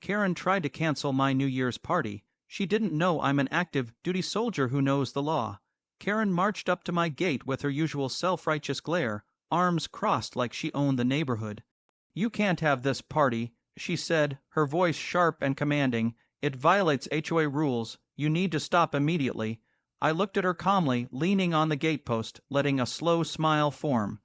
Karen tried to cancel my New Year's party. She didn't know I'm an active duty soldier who knows the law. Karen marched up to my gate with her usual self-righteous glare, arms crossed like she owned the neighborhood. "You can't have this party," she said, her voice sharp and commanding. "It violates HOA rules. You need to stop immediately." I looked at her calmly, leaning on the gatepost, letting a slow smile form.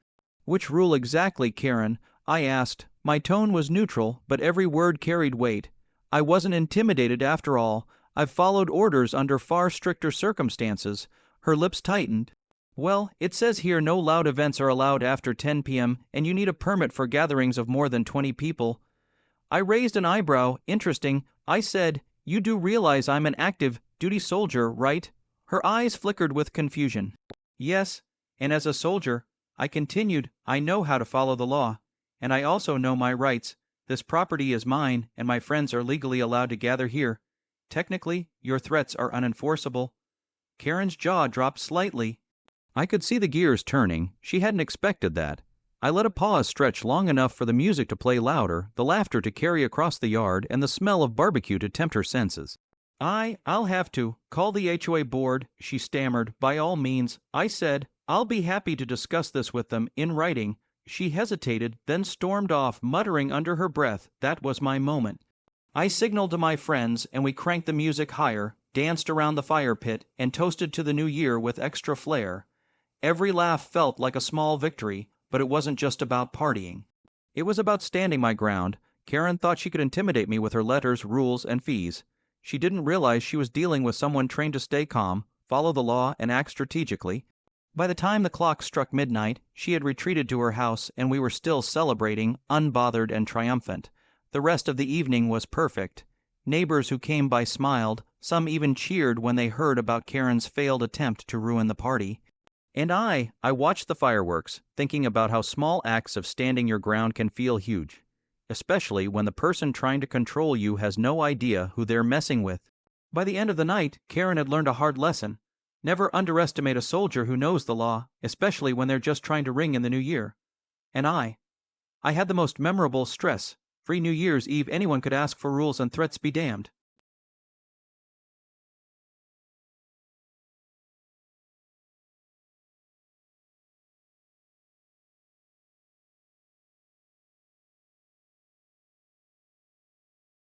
"Which rule exactly, Karen?" I asked. My tone was neutral, but every word carried weight. I wasn't intimidated after all. I've followed orders under far stricter circumstances. Her lips tightened. "Well, it says here no loud events are allowed after 10 p.m., and you need a permit for gatherings of more than 20 people. I raised an eyebrow. "Interesting." I said, "You do realize I'm an active duty soldier, right?" Her eyes flickered with confusion. "Yes, and as a soldier," I continued, "I know how to follow the law. And I also know my rights. This property is mine, and my friends are legally allowed to gather here. Technically, your threats are unenforceable." Karen's jaw dropped slightly. I could see the gears turning. She hadn't expected that. I let a pause stretch long enough for the music to play louder, the laughter to carry across the yard, and the smell of barbecue to tempt her senses. I'll have to call the HOA board," she stammered. "By all means," I said. "I'll be happy to discuss this with them, in writing." She hesitated, then stormed off, muttering under her breath. That was my moment. I signaled to my friends, and we cranked the music higher, danced around the fire pit, and toasted to the new year with extra flair. Every laugh felt like a small victory, but it wasn't just about partying. It was about standing my ground. Karen thought she could intimidate me with her letters, rules, and fees. She didn't realize she was dealing with someone trained to stay calm, follow the law, and act strategically. By the time the clock struck midnight, she had retreated to her house, and we were still celebrating, unbothered and triumphant. The rest of the evening was perfect. Neighbors who came by smiled, some even cheered when they heard about Karen's failed attempt to ruin the party. And I watched the fireworks, thinking about how small acts of standing your ground can feel huge, especially when the person trying to control you has no idea who they're messing with. By the end of the night, Karen had learned a hard lesson. Never underestimate a soldier who knows the law, especially when they're just trying to ring in the new year. And I had the most memorable stress-free New Year's Eve anyone could ask for. Rules and threats be damned.